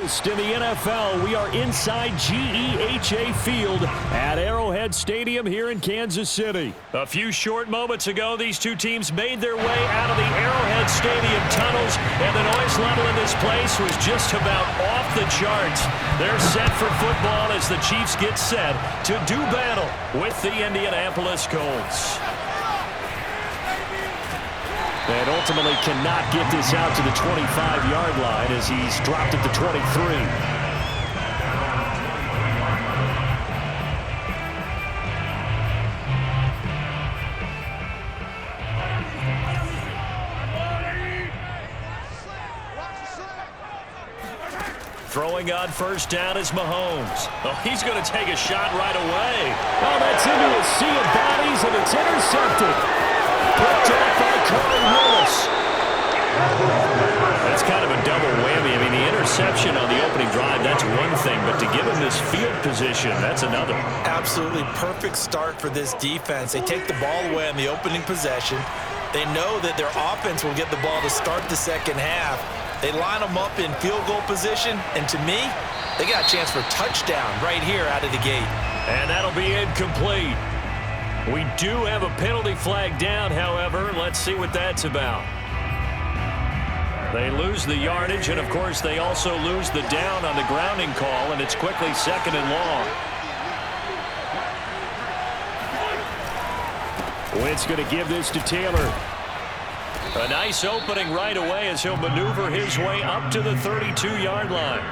In the NFL, we are inside GEHA Field at Arrowhead Stadium here in Kansas City. A few short moments ago, these two teams made their way out of the Arrowhead Stadium tunnels, and the noise level in this place was just about off the charts. They're set for football as the Chiefs get set to do battle with the Indianapolis Colts. And ultimately cannot get this out to the 25-yard line as he's dropped at the 23. Throwing on first down is Mahomes. Oh, he's going to take a shot right away. Oh, that's into a sea of bodies, and it's intercepted. Picked off by Corey Willis. That's kind of a double whammy. I mean, the interception on the opening drive, that's one thing, but to give him this field position, that's another. Absolutely perfect start for this defense. They take the ball away on the opening possession. They know that their offense will get the ball to start the second half. They line them up in field goal position, and to me, they got a chance for a touchdown right here out of the gate. And that'll be incomplete. We do have a penalty flag down, however. Let's see what that's about. They lose the yardage, and of course they also lose the down on the grounding call, and it's quickly second and long. Wentz going to give this to Taylor. A nice opening right away as he'll maneuver his way up to the 32-yard line.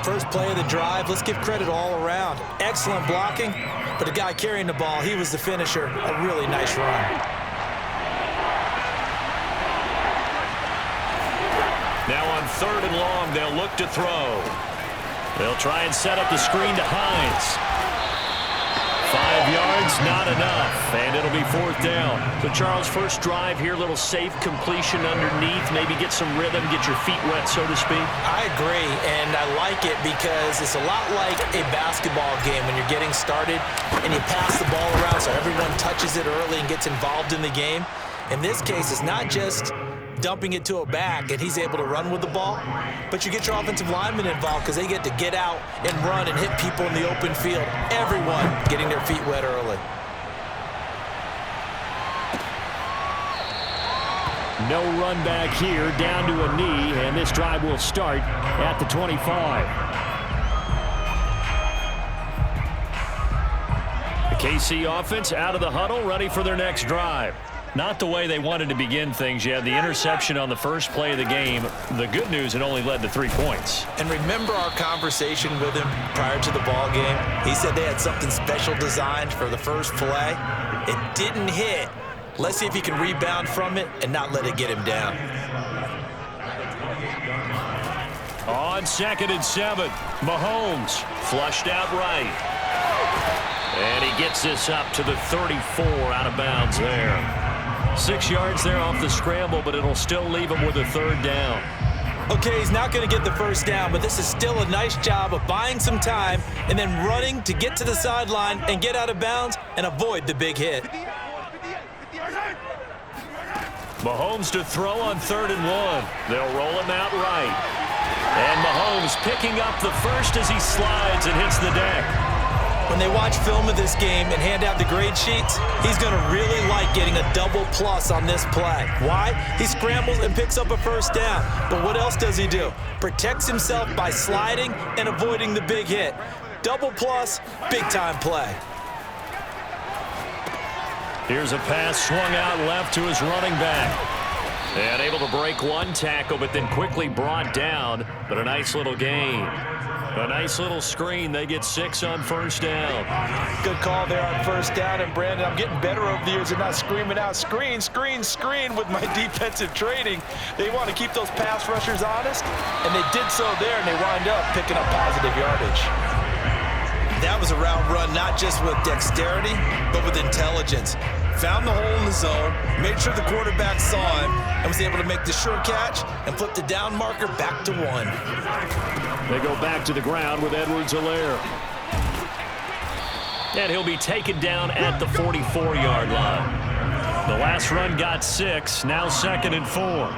First play of the drive, let's give credit all around. Excellent blocking, but the guy carrying the ball, he was the finisher. A really nice run. Now on third and long, they'll look to throw. They'll try and set up the screen to Hines. 5 yards, not enough, and it'll be fourth down. So, Charles, first drive here, little safe completion underneath, maybe get some rhythm, get your feet wet, so to speak. I agree, and I like it because it's a lot like a basketball game when you're getting started and you pass the ball around so everyone touches it early and gets involved in the game. In this case, it's not just dumping it to a back and he's able to run with the ball, but you get your offensive linemen involved because they get to get out and run and hit people in the open field. Everyone getting their feet wet early. No run back here, down to a knee, and this drive will start at the 25. The KC offense out of the huddle, ready for their next drive. Not the way they wanted to begin things. You had the interception on the first play of the game. The good news, it only led to 3 points. And remember our conversation with him prior to the ball game? He said they had something special designed for the first play. It didn't hit. Let's see if he can rebound from it and not let it get him down. On 2nd and 7, Mahomes flushed out right. And he gets this up to the 34 out of bounds there. 6 yards there off the scramble, but it'll still leave him with a third down. Okay, he's not going to get the first down, but this is still a nice job of buying some time and then running to get to the sideline and get out of bounds and avoid the big hit. Mahomes to throw on 3rd and 1. They'll roll him out right. And Mahomes picking up the first as he slides and hits the deck. When they watch film of this game and hand out the grade sheets, he's going to really like getting a double plus on this play. Why? He scrambles and picks up a first down. But what else does he do? Protects himself by sliding and avoiding the big hit. Double plus, big-time play. Here's a pass swung out left to his running back. And able to break one tackle, but then quickly brought down. But a nice little gain. A nice little screen. They get 6 on first down. Good call there on first down. And, Brandon, I'm getting better over the years and not screaming out, screen, screen, screen with my defensive training. They want to keep those pass rushers honest, and they did so there, and they wind up picking up positive yardage. That was a route run not just with dexterity, but with intelligence. Found the hole in the zone, made sure the quarterback saw him, and was able to make the sure catch and flip the down marker back to 1. They go back to the ground with Edwards-Helaire. And he'll be taken down at the 44-yard line. The last run got 6, now 2nd and 4.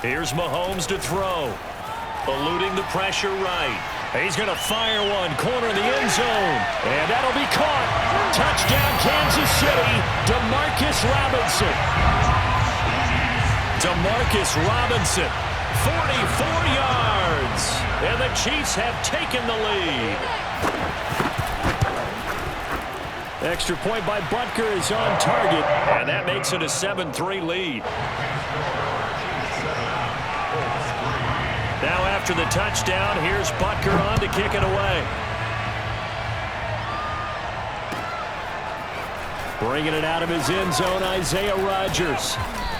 Here's Mahomes to throw. eluding the pressure right. He's going to fire one, corner of the end zone, and that'll be caught. Touchdown, Kansas City, Demarcus Robinson. Demarcus Robinson, 44 yards, and the Chiefs have taken the lead. Extra point by Butker is on target, and that makes it a 7-3 lead. Now after the touchdown, here's Butker on to kick it away. Bringing it out of his end zone, Isaiah Rodgers.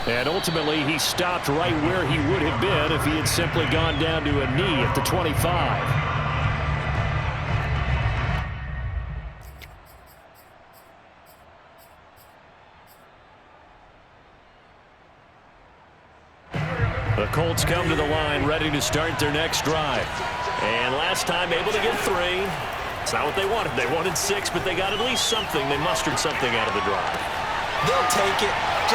And ultimately, he stopped right where he would have been if he had simply gone down to a knee at the 25. The Colts come to the line ready to start their next drive. And last time able to get 3. It's not what they wanted. They wanted 6, but they got at least something. They mustered something out of the drive. They'll take it. I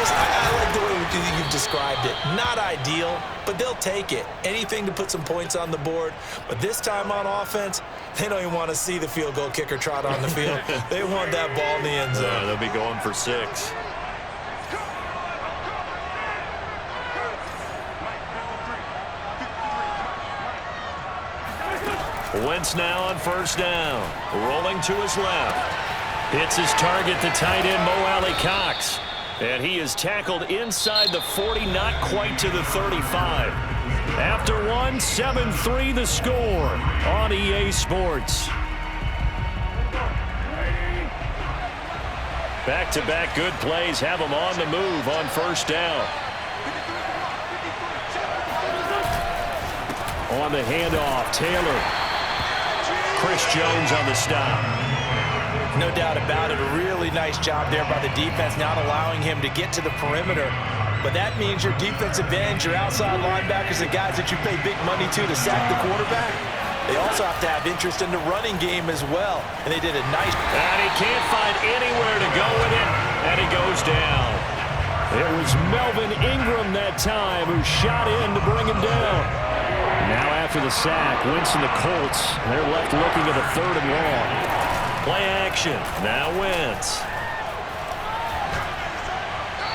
like the way you've described it. Not ideal, but they'll take it. Anything to put some points on the board. But this time on offense, they don't even want to see the field goal kicker trot on the field. They want that ball in the end zone. They'll be going for 6. Wentz now on first down. Rolling to his left. Hits his target, the tight end, Mo Alley-Cox. And he is tackled inside the 40, not quite to the 35. After one, 7-3 the score on EA Sports. Back-to-back good plays have them on the move on first down. On the handoff, Taylor. Chris Jones on the stop. No doubt about it. A really nice job there by the defense, not allowing him to get to the perimeter. But that means your defensive ends, your outside linebackers, the guys that you pay big money to sack the quarterback, they also have to have interest in the running game as well. And they did a nice... And he can't find anywhere to go with it, and he goes down. It was Melvin Ingram that time who shot in to bring him down. Now after the sack, Wentz and the Colts, they're left looking at a 3rd and long. Play action. Now Wentz.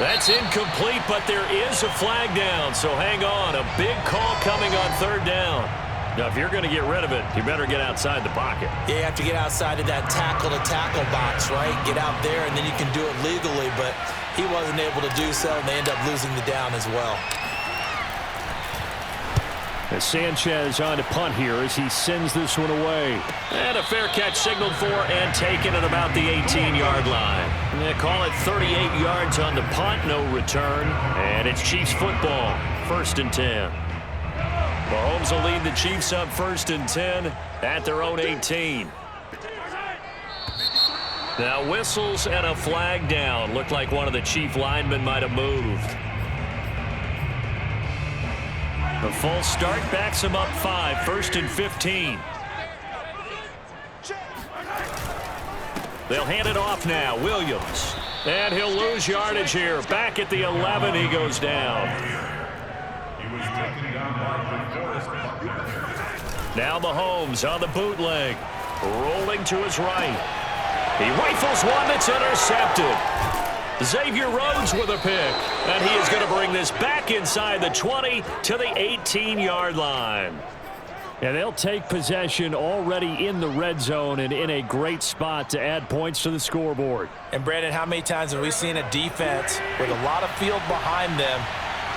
That's incomplete, but there is a flag down, so hang on. A big call coming on 3rd down. Now, if you're going to get rid of it, you better get outside the pocket. Yeah, you have to get outside of that tackle-to-tackle box, right? Get out there, and then you can do it legally, but he wasn't able to do so, and they end up losing the down as well. As Sanchez on to punt here as he sends this one away. And a fair catch signaled for and taken at about the 18-yard line. They call it 38 yards on the punt, no return. And it's Chiefs football, 1st and 10. Mahomes will lead the Chiefs up 1st and 10 at their own 18. Now whistles and a flag down. Looked like one of the Chief linemen might have moved. The full start backs him up 5, 1st and 15. They'll hand it off now. Williams. And he'll lose yardage here. Back at the 11, he goes down. Now Mahomes on the bootleg. Rolling to his right. He rifles one that's intercepted. Xavier Rhodes with a pick. And he is going to bring this back inside the 20 to the 18-yard line. And they'll take possession already in the red zone and in a great spot to add points to the scoreboard. And, Brandon, how many times have we seen a defense with a lot of field behind them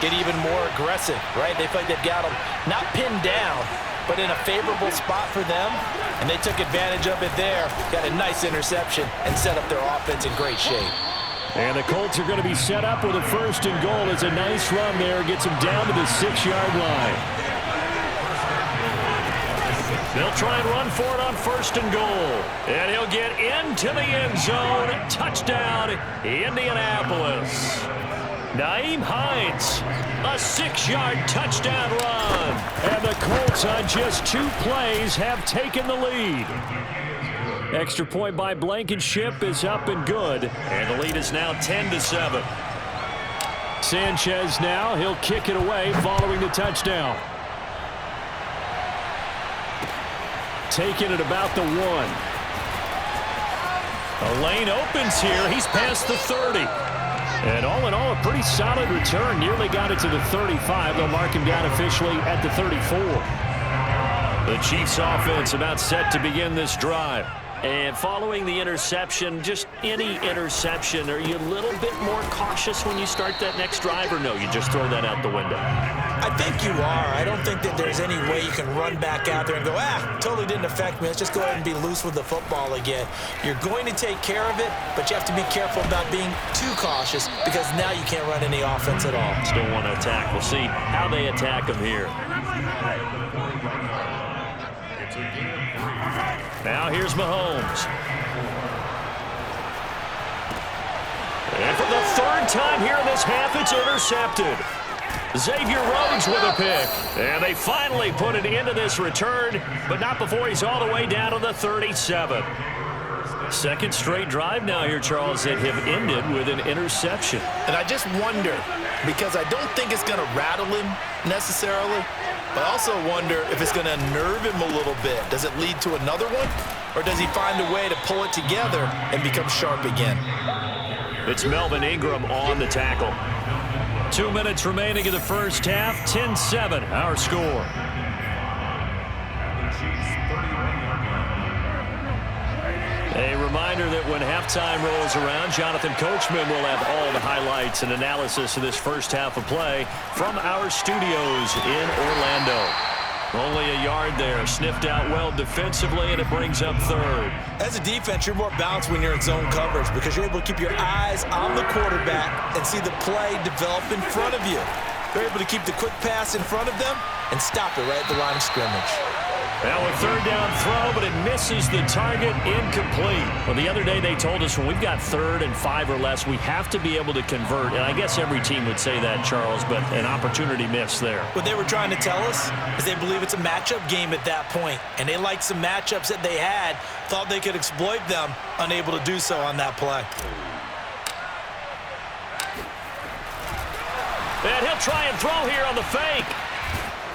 get even more aggressive, right? They feel like they've got them not pinned down, but in a favorable spot for them, and they took advantage of it there, got a nice interception, and set up their offense in great shape. And the Colts are going to be set up with a 1st and goal. It's a nice run there. Gets them down to the 6-yard line. They'll try and run for it on 1st and goal. And he'll get into the end zone. Touchdown, Indianapolis. Nyheim Hines, a 6-yard touchdown run. And the Colts on just 2 plays have taken the lead. Extra point by Blankenship is up and good. And the lead is now 10-7. Sanchez now, he'll kick it away following the touchdown. taken at about the 1. A lane opens here. He's past the 30. And all in all, a pretty solid return. Nearly got it to the 35. They'll mark him down officially at the 34. The Chiefs offense about set to begin this drive. And following the interception, just any interception, are you a little bit more cautious when you start that next drive, or no, you just throw that out the window? I think you are. I don't think that there's any way you can run back out there and go, totally didn't affect me. Let's just go ahead and be loose with the football again. You're going to take care of it, but you have to be careful about being too cautious because now you can't run any offense at all. Still want to attack. We'll see how they attack him here. Now here's Mahomes. And for the third time here in this half, it's intercepted. Xavier Rhodes with a pick. And they finally put an end to this return, but not before he's all the way down to the 37. Second straight drive now here, Charles, that have ended with an interception. And I just wonder, because I don't think it's going to rattle him necessarily, but I also wonder if it's going to unnerve him a little bit. Does it lead to another one? Or does he find a way to pull it together and become sharp again? It's Melvin Ingram on the tackle. 2 minutes remaining in the first half. 10-7, our score. A reminder that when halftime rolls around, Jonathan Coachman will have all the highlights and analysis of this first half of play from our studios in Orlando. Only a yard there, sniffed out well defensively, and it brings up third. As a defense, you're more balanced when you're in zone coverage because you're able to keep your eyes on the quarterback and see the play develop in front of you. They're able to keep the quick pass in front of them and stop it right at the line of scrimmage. Now a third down throw, but it misses the target, incomplete. Well, the other day they told us when we've got 3rd and 5 or less, we have to be able to convert. And I guess every team would say that, Charles, but an opportunity missed there. What they were trying to tell us is they believe it's a matchup game at that point, and they liked some matchups that they had, thought they could exploit them, unable to do so on that play. And he'll try and throw here on the fake.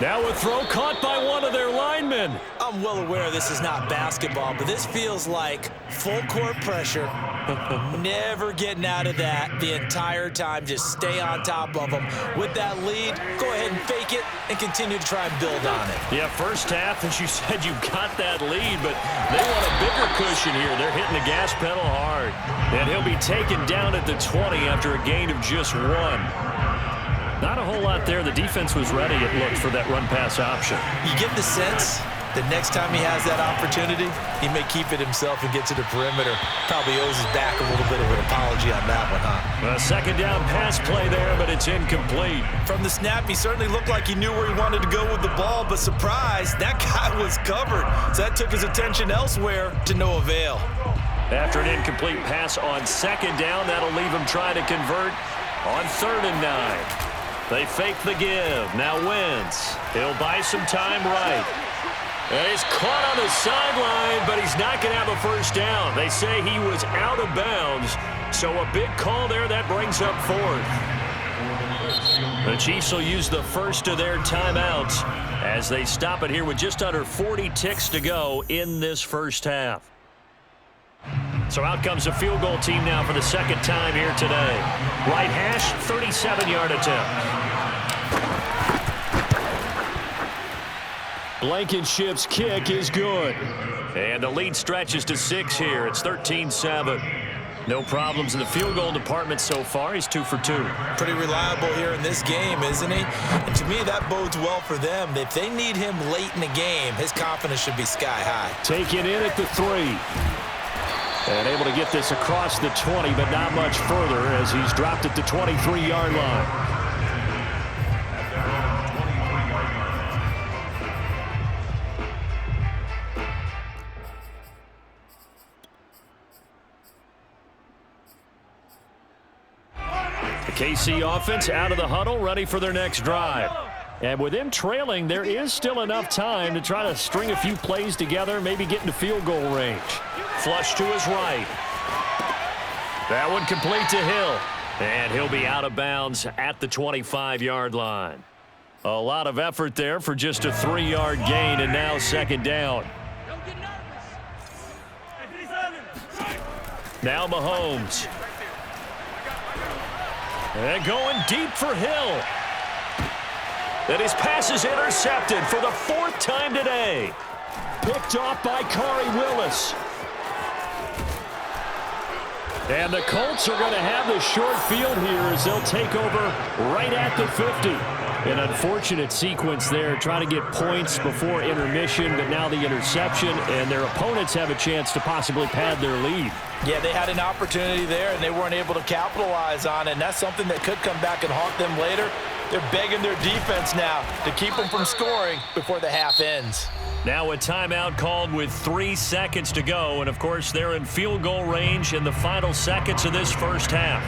Now a throw caught by one of their linemen. I'm well aware this is not basketball, but this feels like full court pressure. Never getting out of that the entire time. Just stay on top of them. With that lead, go ahead and fake it and continue to try and build on it. Yeah, first half, as you said, you've got that lead, but they want a bigger cushion here. They're hitting the gas pedal hard. And he'll be taken down at the 20 after a gain of just 1. Not a whole lot there. The defense was ready, it looked, for that run-pass option. You get the sense that next time he has that opportunity, he may keep it himself and get to the perimeter. Probably owes his back a little bit of an apology on that one, huh? A second down pass play there, but it's incomplete. From the snap, he certainly looked like he knew where he wanted to go with the ball, but surprise, that guy was covered. So that took his attention elsewhere to no avail. After an incomplete pass on second down, that'll leave him trying to convert on 3rd and 9. They fake the give. Now Wentz. He'll buy some time right. And he's caught on the sideline, but he's not going to have a first down. They say he was out of bounds. So a big call there. That brings up 4th. The Chiefs will use the first of their timeouts as they stop it here with just under 40 ticks to go in this first half. So out comes a field goal team now for the second time here today. Right hash, 37-yard attempt. Blankenship's kick is good. And the lead stretches to 6 here. It's 13-7. No problems in the field goal department so far. He's 2 for 2. Pretty reliable here in this game, isn't he? And to me, that bodes well for them. If they need him late in the game, his confidence should be sky high. Taken in at the 3. And able to get this across the 20, but not much further as he's dropped at the 23-yard line. The KC offense out of the huddle, ready for their next drive. And with them trailing, there is still enough time to try to string a few plays together, maybe get into field goal range. Flush to his right. That one complete to Hill. And he'll be out of bounds at the 25-yard line. A lot of effort there for just a 3-yard gain, and now second down. Now Mahomes. And going deep for Hill. And his pass is intercepted for the 4th time today. Picked off by Corey Willis. And the Colts are going to have the short field here as they'll take over right at the 50. An unfortunate sequence there, trying to get points before intermission, but now the interception, and their opponents have a chance to possibly pad their lead. Yeah, they had an opportunity there, and they weren't able to capitalize on it, and that's something that could come back and haunt them later. They're begging their defense now to keep them from scoring before the half ends. Now a timeout called with 3 seconds to go, and of course they're in field goal range in the final seconds of this first half.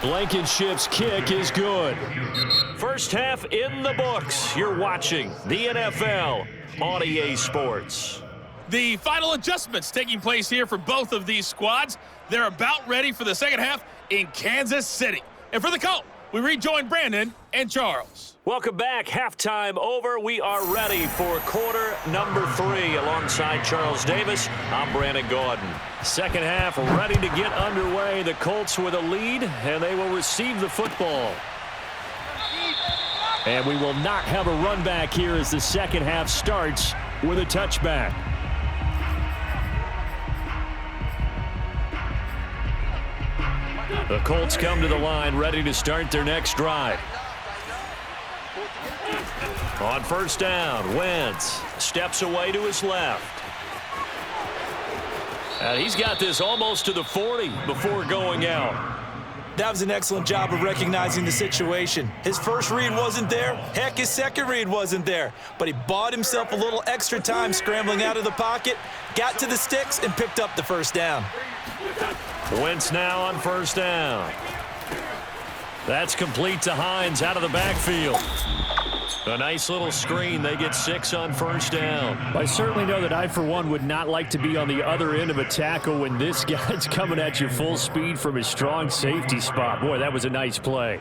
Blankenship's kick is good. First half in the books. You're watching the NFL on EA Sports. The final adjustments taking place here for both of these squads. They're about ready for the second half in Kansas City. And for the Colts, we rejoin Brandon and Charles. Welcome back. Halftime over. We are ready for quarter number 3 alongside Charles Davis. I'm Brandon Gordon. Second half ready to get underway. The Colts with a lead, and they will receive the football. And we will not have a run back here as the second half starts with a touchback. The Colts come to the line ready to start their next drive. On first down, Wentz steps away to his left. And he's got this almost to the 40 before going out. That was an excellent job of recognizing the situation. His first read wasn't there. Heck, his second read wasn't there. But he bought himself a little extra time scrambling out of the pocket, got to the sticks, and picked up the first down. Wentz now on first down. That's complete to Hines out of the backfield. A nice little screen. They get 6 on first down. I certainly know that I, for one, would not like to be on the other end of a tackle when this guy's coming at you full speed from his strong safety spot. Boy, that was a nice play.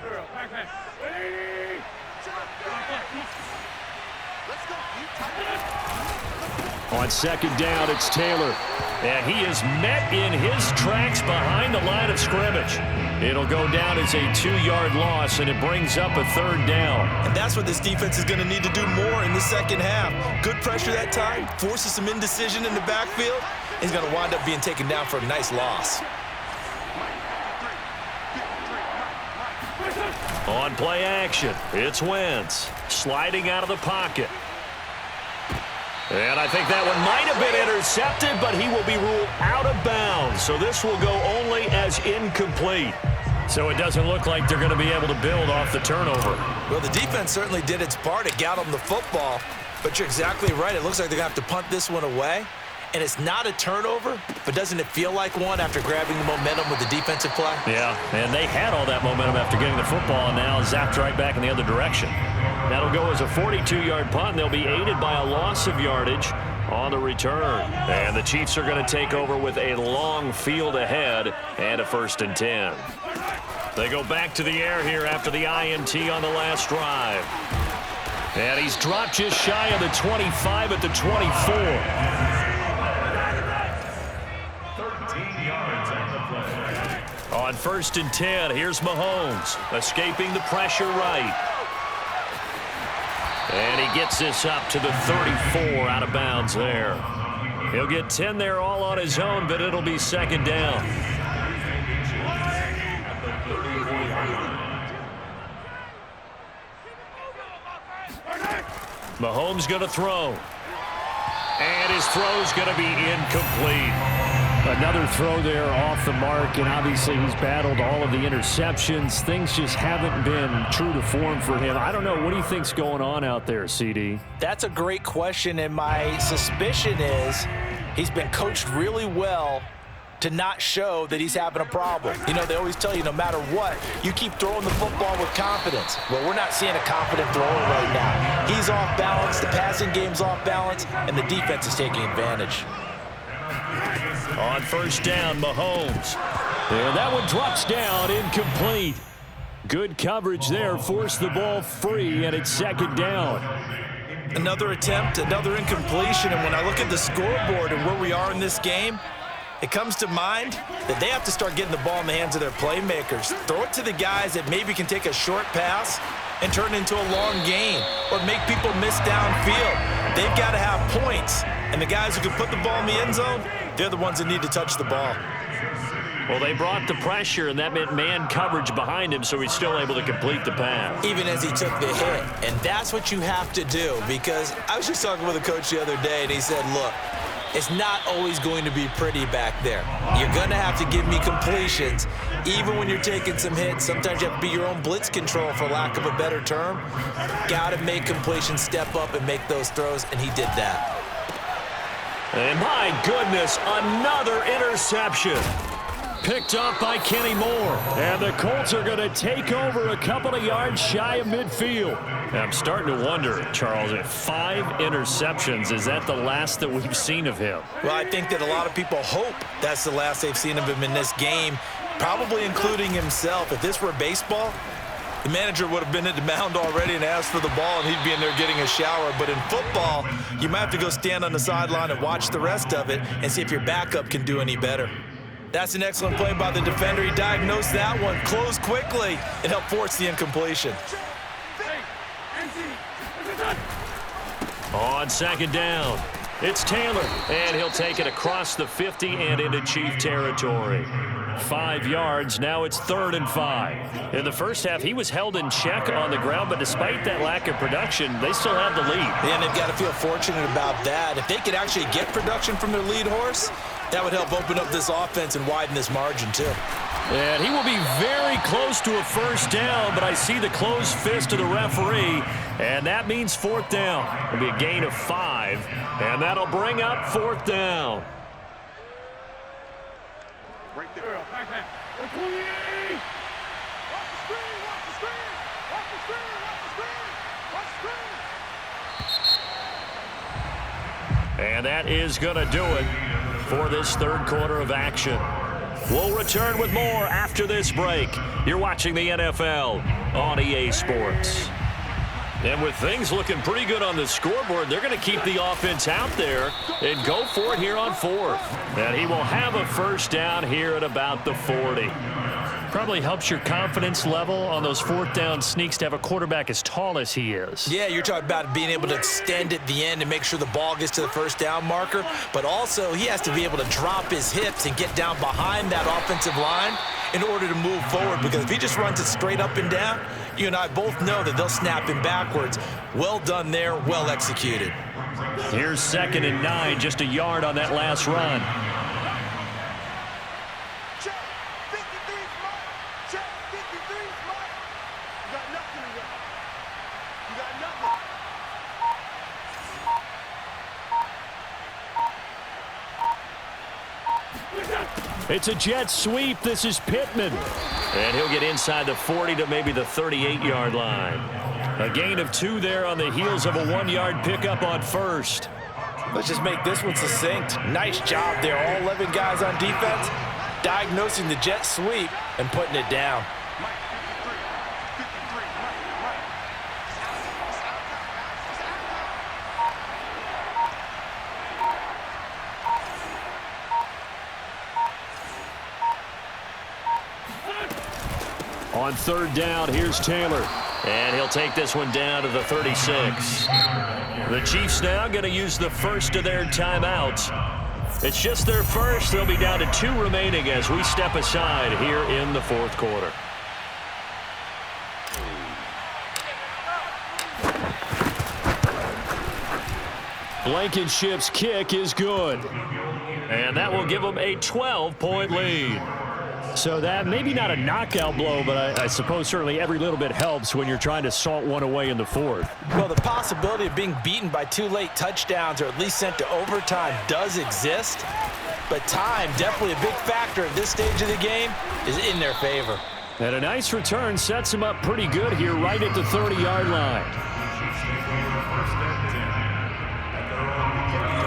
On second down, it's Taylor. And he is met in his tracks behind the line of scrimmage. It'll go down as a 2-yard loss, and it brings up a third down. And that's what this defense is going to need to do more in the second half. Good pressure that time, forces some indecision in the backfield. He's going to wind up being taken down for a nice loss. On play action, it's Wentz sliding out of the pocket. And I think that one might have been intercepted, but he will be ruled out of bounds. So this will go only as incomplete. So it doesn't look like they're going to be able to build off the turnover. Well, the defense certainly did its part to get them the football. But you're exactly right. It looks like they're going to have to punt this one away. And it's not a turnover, but doesn't it feel like one after grabbing the momentum with the defensive play? Yeah, and they had all that momentum after getting the football, and now zapped right back in the other direction. That'll go as a 42-yard punt, and they'll be aided by a loss of yardage on the return. And the Chiefs are going to take over with a long field ahead and a 1st and 10. They go back to the air here after the INT on the last drive. And he's dropped just shy of the 25 at the 24. 13 yards on the play. On 1st and 10, here's Mahomes, escaping the pressure right. And he gets this up to the 34 out of bounds there. He'll get 10 there all on his own, but it'll be second down. Mahomes going to throw. And his throw's going to be incomplete. Another throw there off the mark, and obviously he's battled all of the interceptions. Things just haven't been true to form for him. I don't know. What do you think's going on out there, CD? That's a great question, and my suspicion is he's been coached really well to not show that he's having a problem. You know, they always tell you no matter what, you keep throwing the football with confidence. Well, we're not seeing a confident thrower right now. He's off balance, the passing game's off balance, and the defense is taking advantage. On first down, Mahomes. And that one drops down, incomplete. Good coverage there, forced the ball free, and it's second down. Another attempt, another incompletion, and when I look at the scoreboard and where we are in this game, it comes to mind that they have to start getting the ball in the hands of their playmakers. Throw it to the guys that maybe can take a short pass and turn it into a long gain or make people miss downfield. They've got to have points, and the guys who can put the ball in the end zone, they're the ones that need to touch the ball. Well, they brought the pressure, and that meant man coverage behind him, so he's still able to complete the pass. Even as he took the hit, and that's what you have to do, because I was just talking with a coach the other day, and he said, look, it's not always going to be pretty back there. You're going to have to give me completions. Even when you're taking some hits, sometimes you have to be your own blitz control, for lack of a better term. Got to make completions, step up, and make those throws, and he did that. And my goodness, another interception. Picked up by Kenny Moore. And the Colts are going to take over a couple of yards shy of midfield. I'm starting to wonder, Charles, if 5 interceptions, is that the last that we've seen of him? Well, I think that a lot of people hope that's the last they've seen of him in this game, probably including himself. If this were baseball, the manager would have been at the mound already and asked for the ball, and he'd be in there getting a shower. But in football, you might have to go stand on the sideline and watch the rest of it and see if your backup can do any better. That's an excellent play by the defender. He diagnosed that one, closed quickly, and helped force the incompletion. On second down, it's Taylor, and he'll take it across the 50 and into Chief territory. 5 yards, now it's 3rd and 5. In the first half, he was held in check on the ground, but despite that lack of production, they still have the lead. And they've got to feel fortunate about that. If they could actually get production from their lead horse, that would help open up this offense and widen this margin, too. And he will be very close to a first down, but I see the closed fist of the referee, and that means 4th down. It'll be a gain of 5, and that'll bring up 4th down. Right there. And that is going to do it for this 3rd quarter of action. We'll return with more after this break. You're watching the NFL on EA Sports. And with things looking pretty good on the scoreboard, they're going to keep the offense out there and go for it here on 4th. And he will have a first down here at about the 40. Probably helps your confidence level on those 4th down sneaks to have a quarterback as tall as he is. Yeah, you're talking about being able to extend at the end and make sure the ball gets to the first down marker, but also he has to be able to drop his hips and get down behind that offensive line in order to move forward, because if he just runs it straight up and down, you and I both know that they'll snap him backwards. Well done there, well executed. Here's 2nd and 9, just a yard on that last run. It's a jet sweep. This is Pittman. And he'll get inside the 40 to maybe the 38-yard line. A gain of 2 there on the heels of a 1-yard pickup on first. Let's just make this one succinct. Nice job there. All 11 guys on defense diagnosing the jet sweep and putting it down. On 3rd down, here's Taylor. And he'll take this one down to the 36. The Chiefs now going to use the first of their timeouts. It's just their first. They'll be down to 2 remaining as we step aside here in the 4th quarter. Blankenship's kick is good. And that will give them a 12-point lead. So that maybe not a knockout blow, but I suppose certainly every little bit helps when you're trying to salt one away in the 4th. Well, the possibility of being beaten by 2 late touchdowns or at least sent to overtime does exist, but time, definitely a big factor at this stage of the game, is in their favor. And a nice return sets him up pretty good here right at the 30-yard line.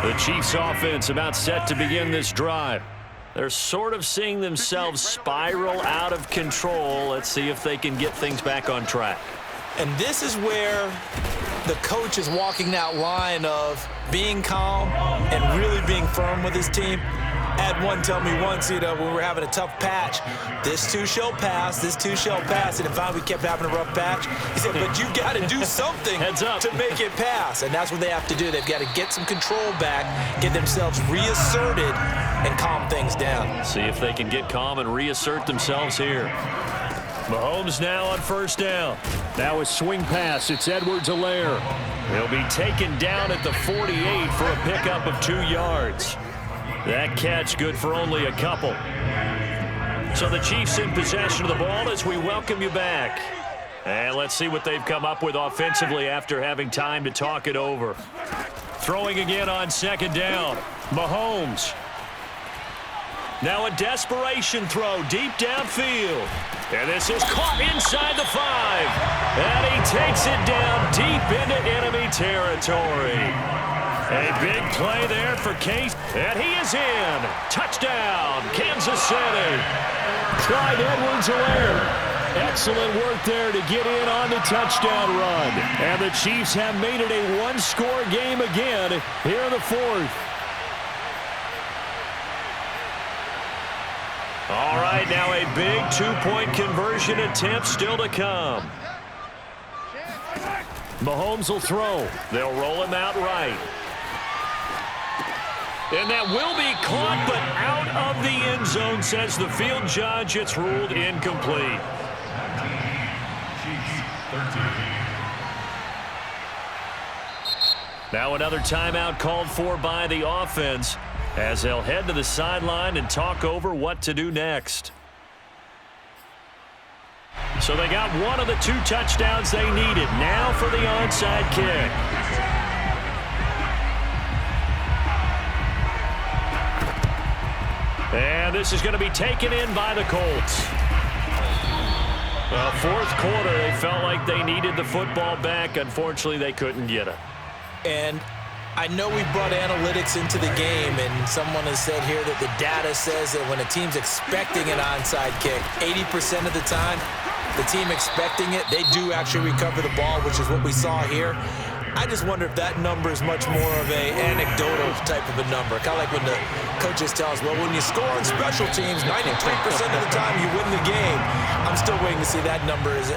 The Chiefs offense about set to begin this drive. They're sort of seeing themselves spiral out of control. Let's see if they can get things back on track. And this is where the coach is walking that line of being calm and really being firm with his team. I had one tell me once, when we were having a tough patch, this too shall pass, this too shall pass, and finally we kept having a rough patch. He said, but you got to do something to make it pass, and that's what they have to do. They've got to get some control back, get themselves reasserted, and calm things down. See if they can get calm and reassert themselves here. Mahomes now on first down. Now a swing pass. It's Edwards-Helaire. He'll be taken down at the 48 for a pickup of 2 yards. That catch good for only a couple. So the Chiefs in possession of the ball as we welcome you back. And let's see what they've come up with offensively after having time to talk it over. Throwing again on second down. Mahomes. Now a desperation throw deep downfield. And this is caught inside the 5. And he takes it down deep into enemy territory. A big play there for Case. And he is in. Touchdown, Kansas City. Clyde Edwards-Helaire. Excellent work there to get in on the touchdown run. And the Chiefs have made it a one-score game again here in the 4th. All right, now a big two-point conversion attempt still to come. Mahomes will throw. They'll roll him out right. And that will be caught, but out of the end zone, says the field judge. It's ruled incomplete. Now another timeout called for by the offense, as they'll head to the sideline and talk over what to do next. So they got one of the 2 touchdowns they needed. Now for the onside kick. And this is going to be taken in by the Colts. Well, 4th quarter, they felt like they needed the football back. Unfortunately, they couldn't get it. And I know we brought analytics into the game, and someone has said here that the data says that when a team's expecting an onside kick, 80% of the time, the team expecting it, they do actually recover the ball, which is what we saw here. I just wonder if that number is much more of a anecdotal type of a number. Kind of like when the coaches tell us, well, when you score on special teams, 93% of the time you win the game. I'm still waiting to see that number is